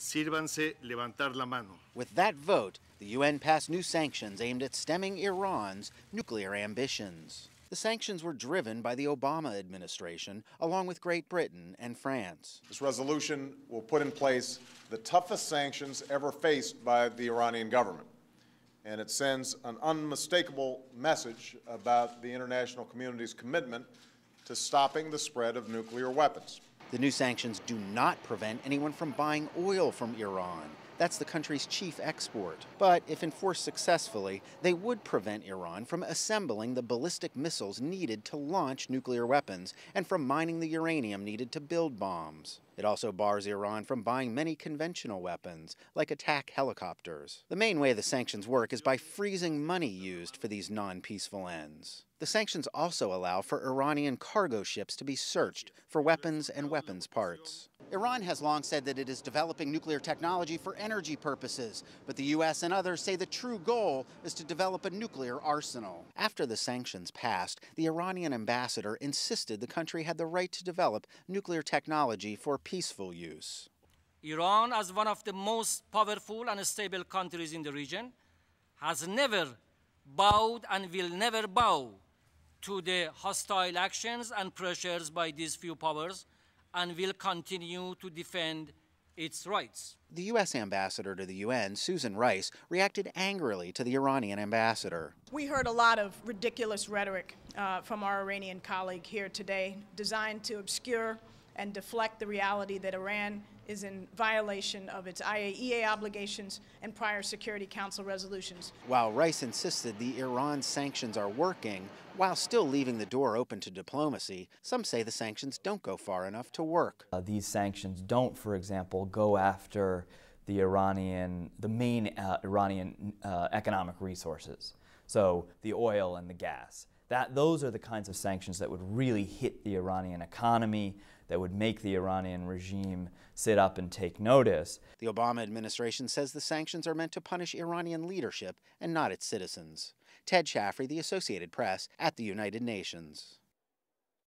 sírvanse levantar la mano. With that vote, the UN passed new sanctions aimed at stemming Iran's nuclear ambitions. The sanctions were driven by the Obama administration, along with Great Britain and France. This resolution will put in place the toughest sanctions ever faced by the Iranian government, and it sends an unmistakable message about the international community's commitment to stopping the spread of nuclear weapons. The new sanctions do not prevent anyone from buying oil from Iran. That's the country's chief export. But if enforced successfully, they would prevent Iran from assembling the ballistic missiles needed to launch nuclear weapons and from mining the uranium needed to build bombs. It also bars Iran from buying many conventional weapons, like attack helicopters. The main way the sanctions work is by freezing money used for these non-peaceful ends. The sanctions also allow for Iranian cargo ships to be searched for weapons and weapons parts. Iran has long said that it is developing nuclear technology for energy purposes, but the U.S. and others say the true goal is to develop a nuclear arsenal. After the sanctions passed, the Iranian ambassador insisted the country had the right to develop nuclear technology for peaceful use. Iran, as one of the most powerful and stable countries in the region, has never bowed and will never bow to the hostile actions and pressures by these few powers, and will continue to defend its rights. The U.S. ambassador to the UN, Susan Rice, reacted angrily to the Iranian ambassador. We heard a lot of ridiculous rhetoric from our Iranian colleague here today, designed to obscure and deflect the reality that Iran is in violation of its IAEA obligations and prior Security Council resolutions. While Rice insisted the Iran sanctions are working, while still leaving the door open to diplomacy, some say the sanctions don't go far enough to work. These sanctions don't, for example, go after the main Iranian economic resources, so the oil and the gas. Those are the kinds of sanctions that would really hit the Iranian economy, that would make the Iranian regime sit up and take notice. The Obama administration says the sanctions are meant to punish Iranian leadership and not its citizens. Ted Shaffrey, The Associated Press, at the United Nations.